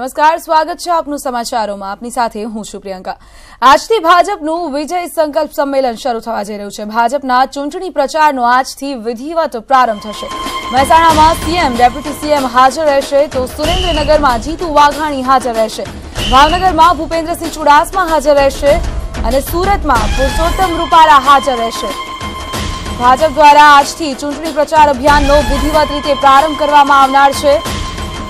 નમસ્કાર, સ્વાગત છે આપનું સમાચારોમાં। આપની સાથે હું છું પ્રિયંકા। આજથી ભાજપનું વિજય સંકલ્પ સંમેલન શરૂ થવા જઈ રહ્યું છે। ભાજપના ચૂંટણી પ્રચારનો આજથી વિધિવત પ્રારંભ થશે। મહેસાણામાં સીએમ, ડેપ્યુટી સીએમ હાજર રહેશે, તો સુરેન્દ્રનગરમાં જીતુ વાઘાણી હાજર રહેશે, ભાવનગરમાં ભૂપેન્દ્રસિંહ ચુડાસમા હાજર રહેશે અને સુરતમાં પુરુષોત્તમ રૂપાલા હાજર રહેશે। ભાજપ द्वारा આજથી ચૂંટણી પ્રચાર અભિયાનનો વિધિવત રીતે પ્રારંભ કરવામાં આવનાર છે।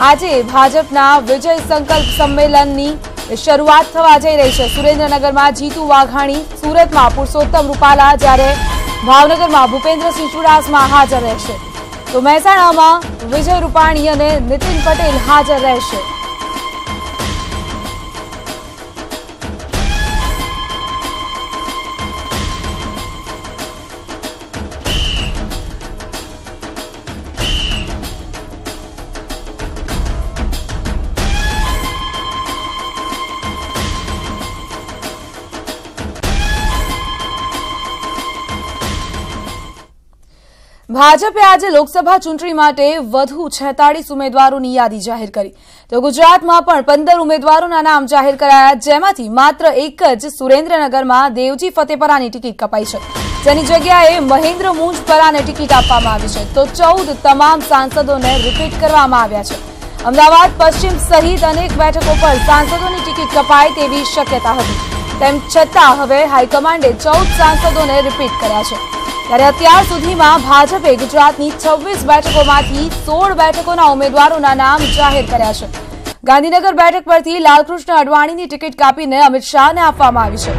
આજે ભાજપના વિજય સંકલ્પ સંમેલનની શરૂઆત થવા જઈ રહી છે। સુરેન્દ્રનગરમાં જીતુ વાઘાણી, સુરતમાં પુરુષોત્તમ રૂપાલા, જ્યારે ભાવનગરમાં ભૂપેન્દ્રસિંહ ચુડાસમા હાજર રહેશે, તો મહેસાણામાં વિજય રૂપાણી અને નીતિન પટેલ હાજર રહેશે। ભાજપે આજે લોકસભા ચૂંટણી માટે વધુ 46 ઉમેદવારોની યાદી જાહેર કરી, તો ગુજરાતમાં પણ 15 ઉમેદવારોના નામ જાહેર કરાયા, જેમાંથી માત્ર એક જ સુરેન્દ્રનગરમાં દેવજી ફતેપરાની ટિકિટ કપાઈ છે, જેની જગ્યાએ મહેન્દ્ર મુંજપરાને ટિકિટ આપવામાં આવી છે, તો 14 તમામ સાંસદોને રિપીટ કરવામાં આવ્યા છે। અમદાવાદ પશ્ચિમ સહિત અનેક બેઠકો પર સાંસદોની ટિકિટ કપાય તેવી શક્યતા હતી, તેમ છતાં હવે હાઈકમાન્ડે 14 સાંસદોને રિપીટ કર્યા છે। ત્યારે અત્યાર સુધીમાં ભાજપે ગુજરાતની 26 બેઠકોમાંથી 16 બેઠકોના ઉમેદવારોના નામ જાહેર કર્યા છે। ગાંધીનગર બેઠક પરથી લાલકૃષ્ણ અડવાણીની ટિકિટ કાપીને અમિત શાહને આપવામાં આવી છે,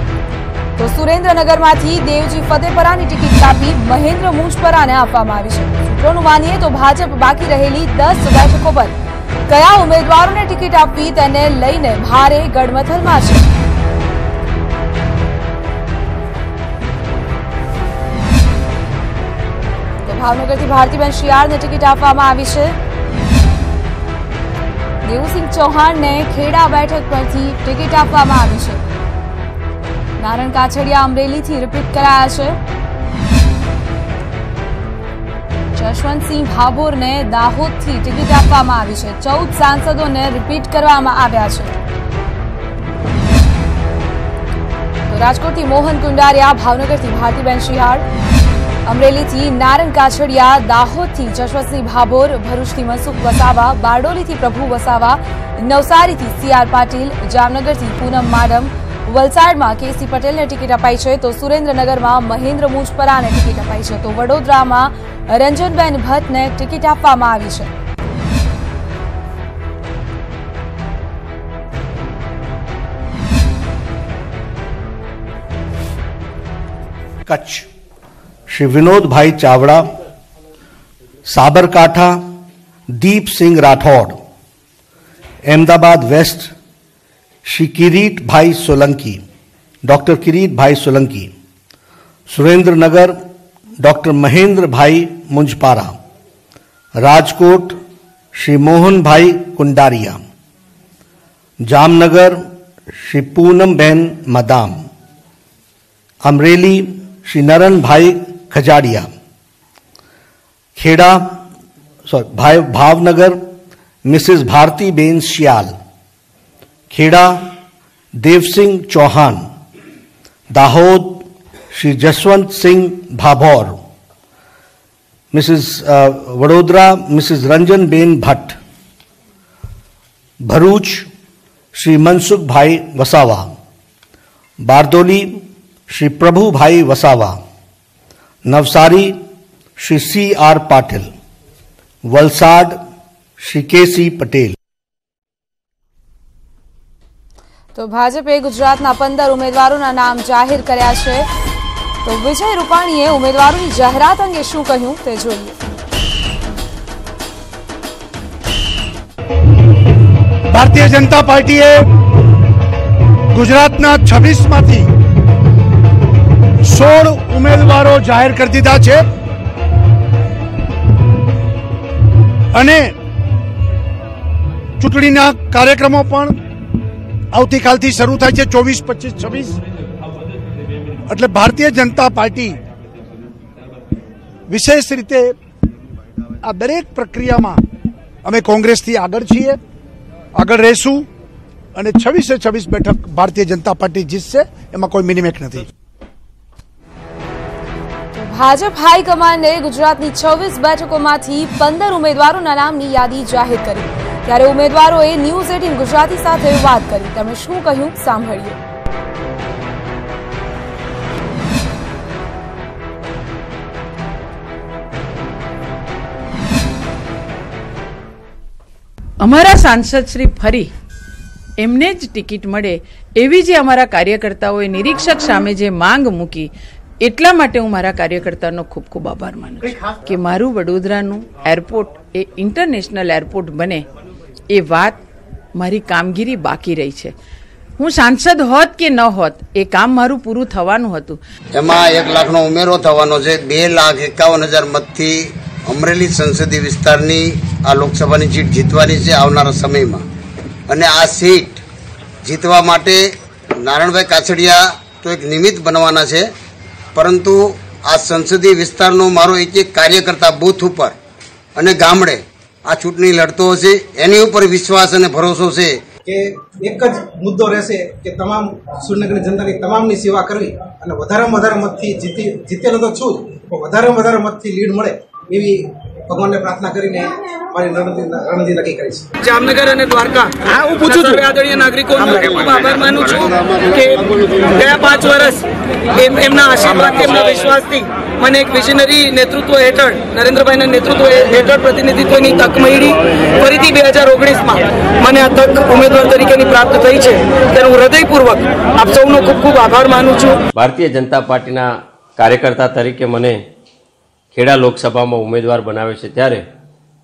તો સુરેન્દ્રનગરમાંથી દેવજી ફતેપરાની ટિકિટ કાપી મહેન્દ્ર મુંજપરાને આપવામાં આવી છે। સૂત્રોનું માનીએ તો ભાજપ બાકી રહેલી 10 બેઠકો પર કયા ઉમેદવારોને ટિકિટ આપવી તેને લઈને ભારે ગડમથલમાં છે। ભાવનગરથી ભારતીબેન શિયાળને ટિકિટ આપવામાં આવી છે। દેવુસિંહ ચૌહાણને ખેડા બેઠક પરથી ટિકિટ આપવામાં આવી છે। નારણ કાછડિયા અમરેલીથી રિપીટ કરાયા છે। જશવંતસિંહ ભાભોરને દાહોદથી ટિકિટ આપવામાં આવી છે। 14 સાંસદોને રિપીટ કરવામાં આવ્યા છે। તો રાજકોટથી મોહન કુંડારિયા, ભાવનગરથી ભારતીબેન શિયાળ, અમરેલીથી નારણ કાછડિયા, દાહોદથી જશવંતસિંહ ભાભોર, ભરૂચથી મનસુખ વસાવા, બારડોલીથી પ્રભુ વસાવા, નવસારીથી સીઆર પાટીલ, જામનગરથી પૂનમ માડમ, વલસાડમાં કેસી પટેલને ટિકિટ અપાઈ છે, તો સુરેન્દ્રનગરમાં મહેન્દ્ર મુંજપરાને ટિકિટ અપાઈ છે, તો વડોદરામાં રંજનબેન ભટ્ટને ટિકિટ આપવામાં આવી છે। कच्छ श्री विनोद भाई चावड़ा, साबरकांठा दीप सिंह राठौड़, अहमदाबाद वेस्ट श्री किरीट भाई सोलंकी, डॉक्टर किरीट भाई सोलंकी, सुरेंद्रनगर डॉक्टर महेंद्र भाई मुंजपारा, राजकोट श्री मोहन भाई कुंडारिया, जामनगर श्री पूनम बहन madam, Amreli Shri Naran Bhai Khajadiya, Kheda Bhavnagar Mrs Bharti Ben Shyal, Kheda Devsinh Chauhan, Dahod Shri Jaswant Singh Bhabhor, Mrs Vadodara Mrs Ranjan Ben Bhatt, Bharuch Shri Mansukh Bhai Vasava, Bardoli Shri Prabhu Bhai Vasava, Navsari Shri CR Patil, Valsad Shri KC Patel. तो भाजपे गुजरातना 15 उमेदवारोना नाम जाहिर कर्या छे, तो विजय रूपाणीए उमेदवारोनी जाहेरात अंगे शुं कह्युं ते जोईए। भारतीय जनता पार्टीए गुजरातना 26 मांथी 16 उमेदवारो जाहिर कर दीधा छे अने चूंटणीना कार्यक्रमों पण आवतीकालथी शरू थाय छे। 24, 25, 26 એટલે ભારતીય જનતા પાર્ટી વિશેષ રીતે આ દરેક પ્રક્રિયામાં અમે કોંગ્રેસથી આગળ છીએ। આગળ રહેશું અને 26 બેઠક ભારતીય જનતા પાર્ટી જીતશે, એમાં કોઈ મિનિમેક નથી. ભાજપ હાઈકમાન્ડે ગુજરાતની 26 બેઠકોમાંથી 15 ઉમેદવારોના નામની યાદી જાહેર કરી. ત્યારે ઉમેદવારોએ ન્યૂઝ 18 ગુજરાતી સાથે વાત કરી. તેમણે શું કહ્યું સાંભળીએ. અમારા સાંસદ શ્રી ફરી એમને જ ટિકિટ મળે એવી જે અમારા કાર્યકર્તાઓએ નિરીક્ષક સામે જે માંગ મૂકી, એટલા માટે હું મારા કાર્યકર્તાનો ખૂબ ખૂબ આભાર માનું છું કે મારું વડોદરાનું એરપોર્ટ એ ઇન્ટરનેશનલ એરપોર્ટ બને એ વાત મારી કામગીરી બાકી રહી છે. હું સાંસદ હોત કે ન હોત એ કામ મારું પૂરું થવાનું હતું. એમાં 1 લાખનો ઉમેરો થવાનો છે. 2,51,000 મતથી અમરેલી સંસદીય વિસ્તારની આ લોકસભાની સીટ જીતવાની છે આવનારા સમયમાં. અને આ સીટ જીતવા માટે નારાયણભાઈ કાછડિયા તો એક નિમિત્ત બનવાના છે, પરંતુ આ સંસદીય વિસ્તારનો મારો એક કાર્યકર્તા બૂથ ઉપર અને ગામડે આ ચૂંટણી લડતો હશે, એની ઉપર વિશ્વાસ અને ભરોસો છે કે એક જ મુદ્દો રહેશે કે તમામ સુરેન્દ્રનગરની જનતાની તમામની સેવા કરવી અને વધારેમાં વધારે મતથી જીતેલો તો છું જ, પણ વધારેમાં વધારે મતથી લીડ મળે એવી ભગવાનને પ્રાર્થના કરીને મારી રણનીતિ નક્કી કરી છે. જામનગર અને દ્વારકા હું પૂછું છું આદરણીય નાગરિકોનો ખૂબ આભાર માનું છું કે ગયા 5 વર્ષ એમના આશીર્વાદ, એમના વિશ્વાસથી મને એક વિઝનરી નેતૃત્વ હેઠળ, નરેન્દ્રભાઈના નેતૃત્વ હેઠળ પ્રતિનિધિત્વની તક મળી. ફરીથી 2019માં મને આ તક ઉમેદવાર તરીકેની પ્રાપ્ત થઈ છે, ત્યારે હું હૃદયપૂર્વક આપ સૌનો ખૂબ ખૂબ આભાર માનું છું. ભારતીય જનતા પાર્ટીના કાર્યકર્તા તરીકે મને ખેડા લોકસભામાં ઉમેદવાર બનાવે છે, ત્યારે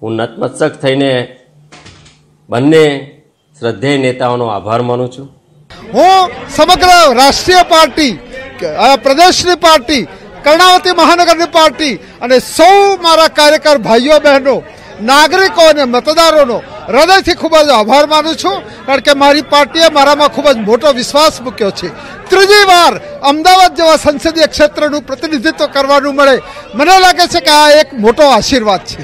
હું નતમસ્તક થઈને બંને શ્રદ્ધેય નેતાઓનો આભાર માનું છું. હું સમગ્ર રાષ્ટ્રીય પાર્ટી, પ્રદેશની પાર્ટી, કર્ણાવતી મહાનગરની પાર્ટી અને સૌ મારા કાર્યકર ભાઈઓ બહેનો, નાગરિકો અને મતદારોનો હૃદયથી ખૂબ જ આભાર માનું છું, કારણ કે મારી પાર્ટીએ મારામાં ખૂબ જ મોટો વિશ્વાસ મૂક્યો છે. ત્રીજી વાર અમદાવાદ જેવા સંસદીય ક્ષેત્રનું પ્રતિનિધિત્વ કરવાનું મળે, મને લાગે છે કે આ એક મોટો આશીર્વાદ છે.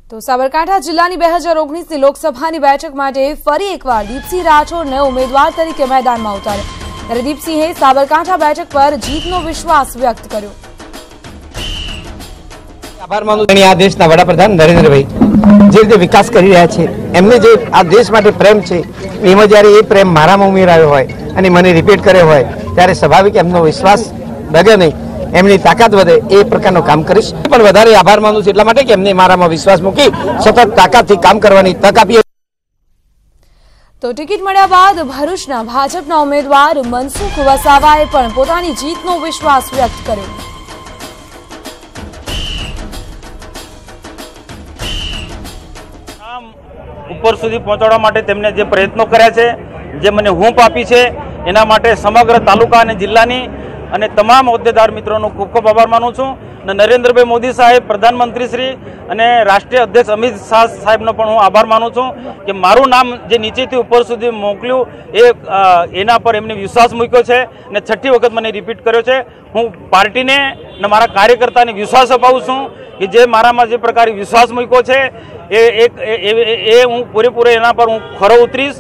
તો સાબરકાંઠા જિલ્લાની 2019ની લોકસભાની બેઠક માટે ફરી એકવાર દીપસિંહ રાઠોડને ઉમેદવાર તરીકે મેદાનમાં ઉતાર્યા. ત્યારે દીપસિંહે સાબરકાંઠા બેઠક પર જીતનો વિશ્વાસ વ્યક્ત કર્યો. આભાર માનું છું આ દેશના વડાપ્રધાન નરેન્દ્રભાઈ જે રીતે વિકાસ કરી રહ્યા છે, એમને જે આ દેશ માટે પ્રેમ છે, એમાં જ્યારે એ પ્રેમ મારામાં ઉમેરાયો હોય અને મને રિપીટ કર્યો હોય, ત્યારે સ્વાભાવિક એમનો વિશ્વાસ ડગે નહીં, એમની તાકાત વધે એ પ્રકારનું કામ કરીશ. પણ વધારે આભાર માનું છું એટલા માટે કે એમને મારામાં વિશ્વાસ મૂકી સતત તાકાતથી કામ કરવાની તક આપી. તો ટિકિટ મળ્યા બાદ ભરૂચના ભાજપના ઉમેદવાર મનસુખ વસાવાએ પણ પોતાની જીતનો વિશ્વાસ વ્યક્ત કર્યો. ઉપર સુધી પહોંચાડવા માટે તેમણે જે પ્રયત્નો કર્યા છે, જે મને હૂંફ આપી છે, એના માટે સમગ્ર તાલુકા અને જિલ્લાની અને તમામ હોદ્દેદાર મિત્રોનો ખૂબ ખૂબ આભાર માનું છું. નરેન્દ્રભાઈ મોદી સાહેબ, પ્રધાનમંત્રી શ્રી અને રાષ્ટ્રીય અધ્યક્ષ અમિત શાહ સાહેબનો પણ હું આભાર માનું છું કે મારું નામ જે નીચેથી ઉપર સુધી મોકલ્યું એના પર એમને વિશ્વાસ મૂક્યો છે અને 6ઠી વખત મને રિપીટ કર્યો છે. હું પાર્ટીને અને મારા કાર્યકર્તાને વિશ્વાસ અપાવું છું કે જે મારામાં જે પ્રકારે વિશ્વાસ મૂક્યો છે એ હું પૂરેપૂરો એના પર હું ખરો ઉતરીશ.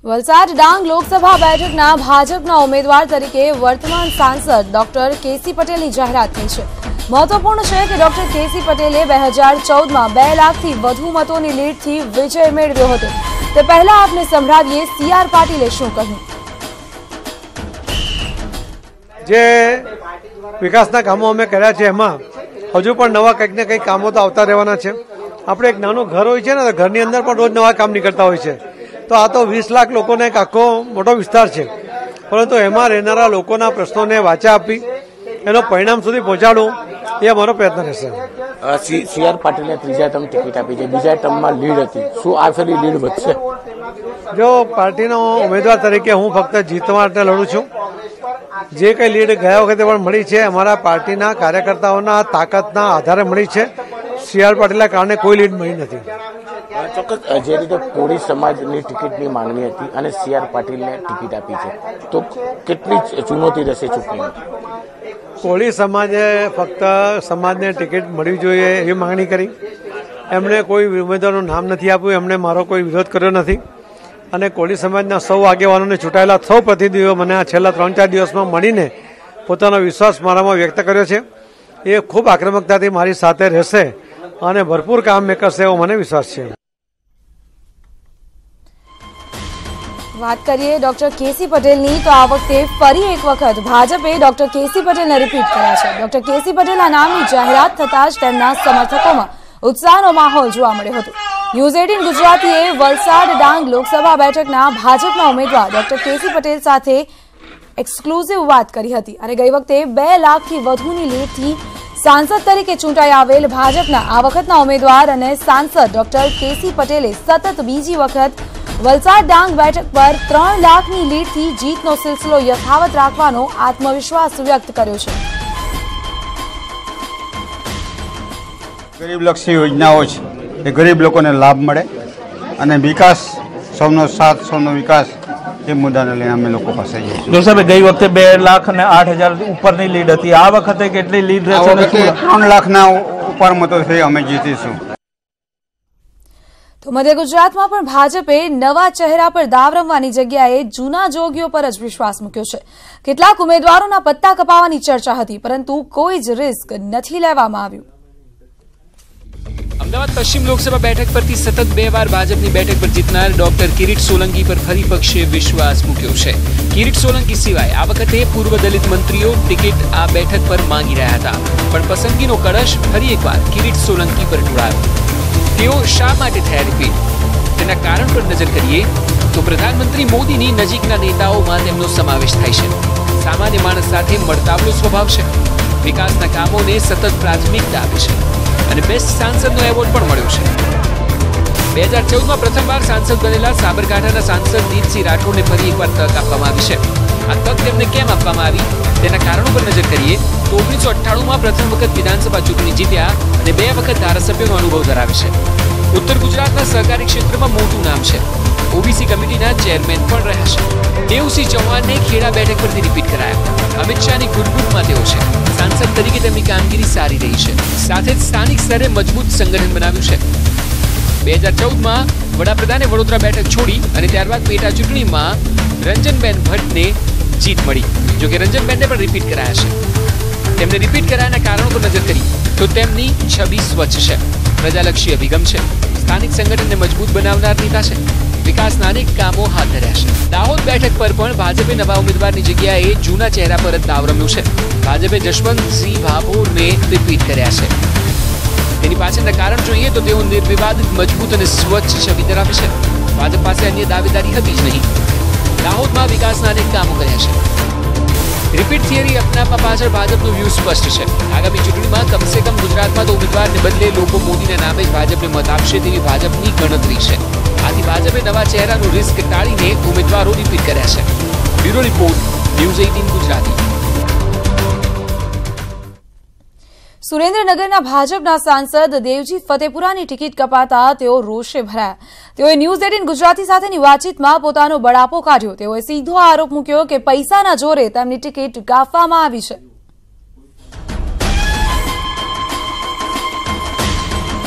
વલસાડ ડાંગ લોકસભા બેઠકના ભાજપના ઉમેદવાર તરીકે વર્તમાન સાંસદ ડોક્ટર કેસી પટેલની જાહેરાત થઈ છે. મહત્વપૂર્ણ છે કે ડોક્ટર કેસી પટેલે 2014માં 2 લાખથી વધુ મતોની લીડથી વિજય મેળવ્યો હતો. તે પહેલા આપને સંભળાવીએ CR પાટીલે શું કહ્યું. જે વિકાસના કામો અમે કર્યા છે એમાં હજુ પણ નવા કંઈક ને કંઈક કામો તો આવતા રહેવાના છે. આપણે એક નાનું ઘર હોય છે ને, તો ઘરની અંદર પણ રોજ નવા કામ નીકળતા હોય છે. તો આ તો 20 લાખ લોકોને એક આખો મોટો વિસ્તાર છે, પરંતુ એમાં રહેનારા લોકોના પ્રશ્નોને વાચા આપી એનો પરિણામ સુધી પહોંચાડવું એ અમારો પ્રયત્ન રહેશે. CR પાટીલને ત્રીજા ટર્મ ટિકિટ આપી છે, બીજા ટર્મમાં લીડ હતી, શું આ ફેરી લીડ વધશે? જો પાર્ટીનો ઉમેદવાર તરીકે હું ફક્ત જીતવા માટે લડું છું. જે કંઈ લીડ ગયા વખતે પણ મળી છે અમારા પાર્ટીના કાર્યકર્તાઓના તાકાતના આધારે મળી છે. CR પાટીલના કારણે કોઈ લીડ મળી નથી. ચોક્કસ જે રીતે કોળી સમાજની ટિકિટની માંગણી હતી અને CR પાટીલને ટિકિટ આપી છે, તો કેટલી ચુનૌતી રહેશે ચૂંટણીમાં? કોળી સમાજે ફક્ત સમાજને ટિકિટ મળવી જોઈએ એવી માંગણી કરી એમણે કોઈ ઉમેદવારનું નામ નથી આપ્યું, એમણે મારો કોઈ વિરોધ કર્યો નથી અને કોળી સમાજના સૌ આગેવાનોને ચૂંટાયેલા સૌ પ્રતિનિધિઓ મને આ છેલ્લા 3-4 દિવસમાં મળીને પોતાનો વિશ્વાસ મારામાં વ્યક્ત કર્યો છે. એ ખૂબ આક્રમકતાથી મારી સાથે રહેશે અને ભરપૂર કામ મેં કરશે એવો મને વિશ્વાસ છે. વાત કરીએ ડોક્ટર કેસી પટેલની તો આ વખતે ફરી એક વખત ભાજપે ડોક્ટર કેસી પટેલને રિપીટ કર્યા છે. ડોક્ટર કેસી પટેલના નામની જાહેરાત થતાં જ તેમના સમર્થકોમાં ઉત્સાહનો માહોલ જોવા મળ્યો હતો. ન્યૂઝ 18 ગુજરાતીએ વલસાડ ડાંગ લોકસભા બેઠકના ભાજપના ઉમેદવાર ડોક્ટર કેસી પટેલ સાથે એક્સક્લુઝિવ વાત કરી હતી અને ગઈ વખતે 2 લાખથી વધુની લીડથી સાંસદ તરીકે ચૂંટાઈ આવેલ ભાજપના આ વખતના ઉમેદવાર અને સાંસદ ડોક્ટર કેસી પટેલે સતત બીજી વખત વલસાડ ડાંગ બેઠક પર 3 લાખની લીડથી જીતનો સિલસિલો યથાવત રાખવાનો આત્મવિશ્વાસ વ્યક્ત કર્યો છે. ગરીબલક્ષી યોજનાઓ છે એ ગરીબ લોકોને લાભ મળે અને વિકાસ, સૌનો સાથ, સૌનો વિકાસ, એ મુદ્દાને લઈને અમે લોકો પાસે જઈએ છીએ. સાહેબ, ગઈ વખતે 2,08,000 ઉપરની લીડ હતી, આ વખતે કેટલી લીડ રહેશે? 3 લાખના ઉપર મતો છે, અમે જીતીશું. તો મધ્ય ગુજરાતમાં પણ ભાજપે નવા ચહેરા પર દાવ રમવાની જગ્યાએ જૂના જોગીઓ પર જ વિશ્વાસ મૂક્યો છે. કેટલાક ઉમેદવારોના પત્તા કપાવવાની ચર્ચા હતી, પરંતુ કોઈ જ રિસ્ક નથી લેવામાં આવ્યું. અમદાવાદ પશ્ચિમ લોકસભા બેઠક પરથી સતત 2 વાર ભાજપની બેઠક પર જીતનાર ડોક્ટર કિરીટ સોલંકી પર ફરી પક્ષે વિશ્વાસ મૂક્યો છે. કિરીટ સોલંકી સિવાય આ વખતે પૂર્વ દલિત મંત્રીઓ ટિકિટ આ બેઠક પર માંગી રહ્યા હતા, પણ પસંદગીનો કળશ ફરી એકવાર કિરીટ સોલંકી પર ઢોળાયો. તેઓ શા માટે થયા રિપીટ? તેના કારણ પર નજર કરીએ તો પ્રધાનમંત્રી મોદીની નજીકના નેતાઓમાં તેમનો સમાવેશ થાય છે. સામાન્ય માણસ સાથે મળતાવળો સ્વભાવ છે. વિકાસના કામોને સતત પ્રાથમિકતા આપે છે અને બેસ્ટ સાંસદનો એવોર્ડ પણ મળ્યો છે. 2014માં પ્રથમવાર સાંસદ બનેલા સાબરકાંઠાના સાંસદ દીપસિંહ રાઠોડને ફરી એકવાર તક આપવામાં આવી છે. આ તક તેમને કેમ આપવામાં આવી તેના કારણો પર નજર કરીએ તો 1998માં પ્રથમ વખત વિધાનસભા ચૂંટણી જીત્યા અને 2 વખત ધારાસભ્યનો અનુભવ ધરાવે છે. ઉત્તર ગુજરાતના સહકારી ક્ષેત્રમાં મોટું નામ છે. ઓબીસી કમિટીના ચેરમેન પણ રહ્યા છે. દેવસિંહ ચૌહાણને ખેડા બેઠક પરથી રિપીટ કરાયા. અમિત શાહની ગુડગુડમાં તેઓ છે. સાંસદ તરીકે તેમની કામગીરી સારી રહી છે. સાથે જ સ્થાનિક સ્તરે મજબૂત સંગઠન બનાવ્યું છે. 2014માં વડાપ્રધાને વડોદરા બેઠક છોડી અને ત્યારબાદ પેટા ચૂંટણીમાં રંજનબેન ભટ્ટને જીત મળી. જોકે રંજનબેનને પણ રિપીટ કરાયા છે. તેમને રિપીટ કરાયાના કારણો પર નજર કરી તો તેમની છબી સ્વચ્છ છે, પ્રજાલક્ષી અભિગમ છે, સ્થાનિક સંગઠનને મજબૂત બનાવનાર નેતા છે, વિકાસના અનેક કામો હાથ ધર્યા છે. દાહોદ બેઠક પર પણ ભાજપે નવા ઉમેદવારની જગ્યાએ જૂના ચહેરા પર જ દાવ રમ્યું છે. ભાજપે જશવંતસિંહ ભાભોરને રિપીટ કર્યા છે. તેની પાછળના કારણ જોઈએ તો તેઓ નિર્વિવાદિત, મજબૂત અને સ્વચ્છ છબી ધરાવે છે. ભાજપ પાસે અન્ય દાવેદારી હતી જ નહીં. દાહોદમાં વિકાસના અનેક કામો કર્યા છે. રિપીટ થિયરી અપનાવવા પાછળ ભાજપનું વ્યૂહ સ્પષ્ટ છે. આગામી ચૂંટણીમાં કમસે કમ ગુજરાતમાં તો ઉમેદવારને બદલે લોકો મોદીના નામે જ ભાજપને મત આપશે તેવી ભાજપની ગણતરી છે. આથી ભાજપે નવા ચહેરાનું રિસ્ક ટાળીને ઉમેદવારો રિપીટ કર્યા છે. Bureau report, news 18 Gujarati. સુરેન્દ્રનગરના ભાજપના સાંસદ દેવજી ફતેપુરાની ટિકિટ કપાતા તેઓ રોષે ભરાયા. તેઓએ ન્યૂઝ 18 ગુજરાતી સાથેની વાતચીતમાં પોતાનો બળાપો કાઢ્યો. તેઓએ સીધો આરોપ મૂક્યો કે પૈસાના જોરે તેમની ટિકિટ કાપવામાં આવી છે.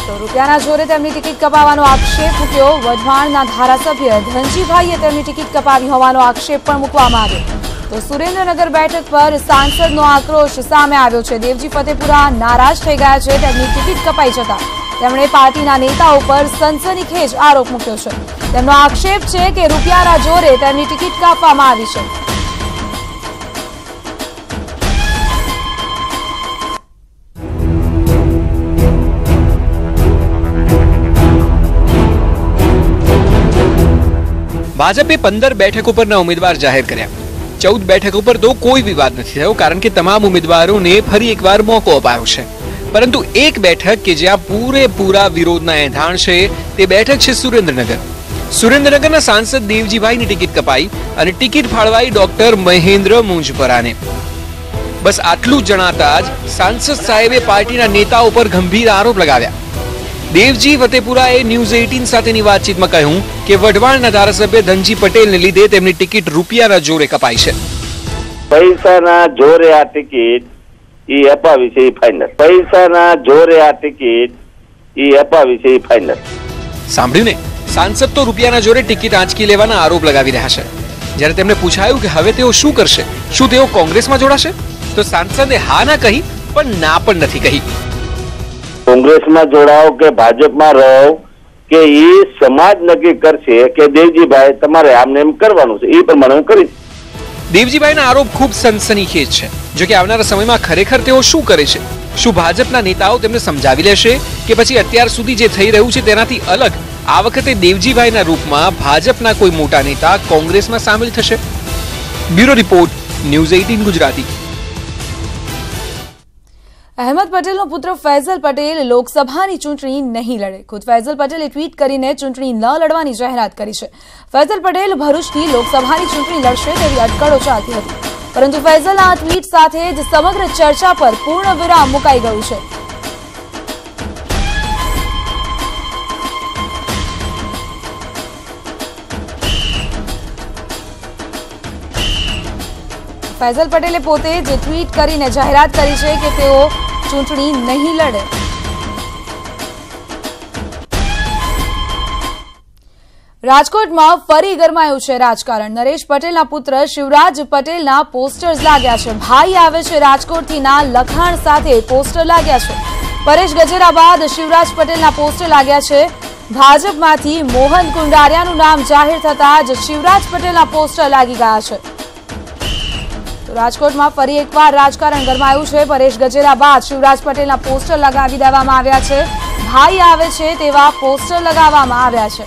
તો રૂપિયાના જોરે તેમની ટિકિટ કપાવવાનો આક્ષેપ મૂક્યો. વઢવાણના ધારાસભ્ય ધનજીભાઈએ તેમની ટિકિટ કપાવી હોવાનો આક્ષેપ પણ મૂકવામાં આવ્યો. તો સુરેન્દ્રનગર બેઠક પર સાંસદનો આક્રોશ સામે આવ્યો છે. દેવજી ફતેપુરા નારાજ થઈ ગયા છે. તેમની ટિકિટ કપાઈ જતા તેમણે પાર્ટીના નેતાઓ પર સનસનીખેજ આરોપ મૂક્યો છે. તેમનો આક્ષેપ છે કે રૂપિયાના જોરે તેમની ટિકિટ કાપવામાં આવી છે. ભાજપે 15 બેઠકો પરના ઉમેદવાર જાહેર કર્યા. 14 બેઠકો પર તો કોઈ વિવાદ નથી થયો, કારણ કે તમામ ઉમેદવારોને ફરી એકવાર મોકો અપાયો છે. પરંતુ એક બેઠક કે જ્યાં પૂરેપૂરા વિરોધના એંધાણ છે તે બેઠક છે સુરેન્દ્રનગર. સુરેન્દ્રનગરના સાંસદ દેવજીભાઈની ટિકિટ કપાઈ અને ટિકિટ ફાળવાઈ ડોક્ટર મહેન્દ્ર મુંજપરાને. બસ આટલું જણાતા જ સાંસદ સાહેબે પાર્ટીના નેતાઓ પર ગંભીર આરોપ લગાવ્યા. દેવજી ફતેપુરાએ ન્યૂઝ 18 સાથેની વાતચીતમાં કહ્યું કે વઢવાણના ધારાસભ્ય ધનજી પટેલને લીધે તેમની ટિકિટ રૂપિયાના જોરે કપાઈ છે. પૈસાના જોરે આ ટિકિટ એ અપાવી છે, એ ફાઇનલ. પૈસાના જોરે આ ટિકિટ એ અપાવી છે એ ફાઇનલ. સાંભળ્યું ને, સાંસદ તો રૂપિયાના જોરે ટિકિટ આંચકી લેવાના આરોપ લગાવી રહ્યા છે. જ્યારે તેમને પૂછાયું કે હવે તેઓ શું કરશે, શું તેઓ કોંગ્રેસમાં જોડાશે, તો સાંસદે હા ના કહી, પણ ના પણ નથી કહી. કોંગ્રેસમાં જોડાઓ કે ભાજપમાં રહો કે એ સમાજ નક્કી કરશે કે દેવજીભાઈ તમારે આમને એમ કરવાનું છે, એ પ્રમાણે હું કરીશ. દેવજીભાઈના આરોપ ખૂબ સનસનીખેજ છે. જો કે આવનારા સમયમાં ખરેખર તેઓ શું કરે છે? શું ભાજપના નેતાઓ તેમને સમજાવી લેશે કે પછી અત્યાર સુધી જે થઈ રહ્યું છે તેનાથી અલગ આ વખતે દેવજીભાઈના રૂપમાં ભાજપના કોઈ મોટા નેતા કોંગ્રેસમાં સામેલ થશે? Bureau report, news 18 Gujarati. Ahmed પટેલનો પુત્ર ફૈઝલ પટેલ લોકસભાની ચૂંટણી નહીં લડે. ખુદ ફૈઝલ પટેલે ટ્વીટ કરીને ચૂંટણી ન લડવાની જાહેરાત કરી છે. ફૈઝલ પટેલ ભરૂચથી લોકસભાની ચૂંટણી લડશે તેવી અટકળો ચાલતી હતી, પરંતુ ફૈઝલના આ ટ્વીટ સાથે જ સમગ્ર ચર્ચા પર પૂર્ણ વિરામ મુકાઈ ગયું છે. ફૈઝલ પટેલે પોતે જ ટ્વીટ કરીને જાહેરાત કરી છે કે તેઓ ચૂંટણી નહીં લડે. રાજકોટમાં ફરી ગરમાયું છે રાજકારણ. નરેશ પટેલના પુત્ર શિવરાજ પટેલના પોસ્ટર્સ લાગ્યા છે. ભાઈ આવે છે રાજકોટથીના લખાણ સાથે પોસ્ટર લાગ્યા છે. પરેશ ગજેરા બાદ શિવરાજ પટેલના પોસ્ટર લાગ્યા છે. ભાજપમાંથી મોહન કુંડારિયાનું નામ જાહેર થતા જ શિવરાજ પટેલના પોસ્ટર લાગી ગયા છે. રાજકોટમાં ફરી એકવાર રાજકારણ ગરમાયું છે. પરેશ ગજેરા બાદ શિવરાજ પટેલના પોસ્ટર લગાવી દેવામાં આવ્યા છે. ભાઈ આવે છે તેવા પોસ્ટર લગાવવામાં આવ્યા છે.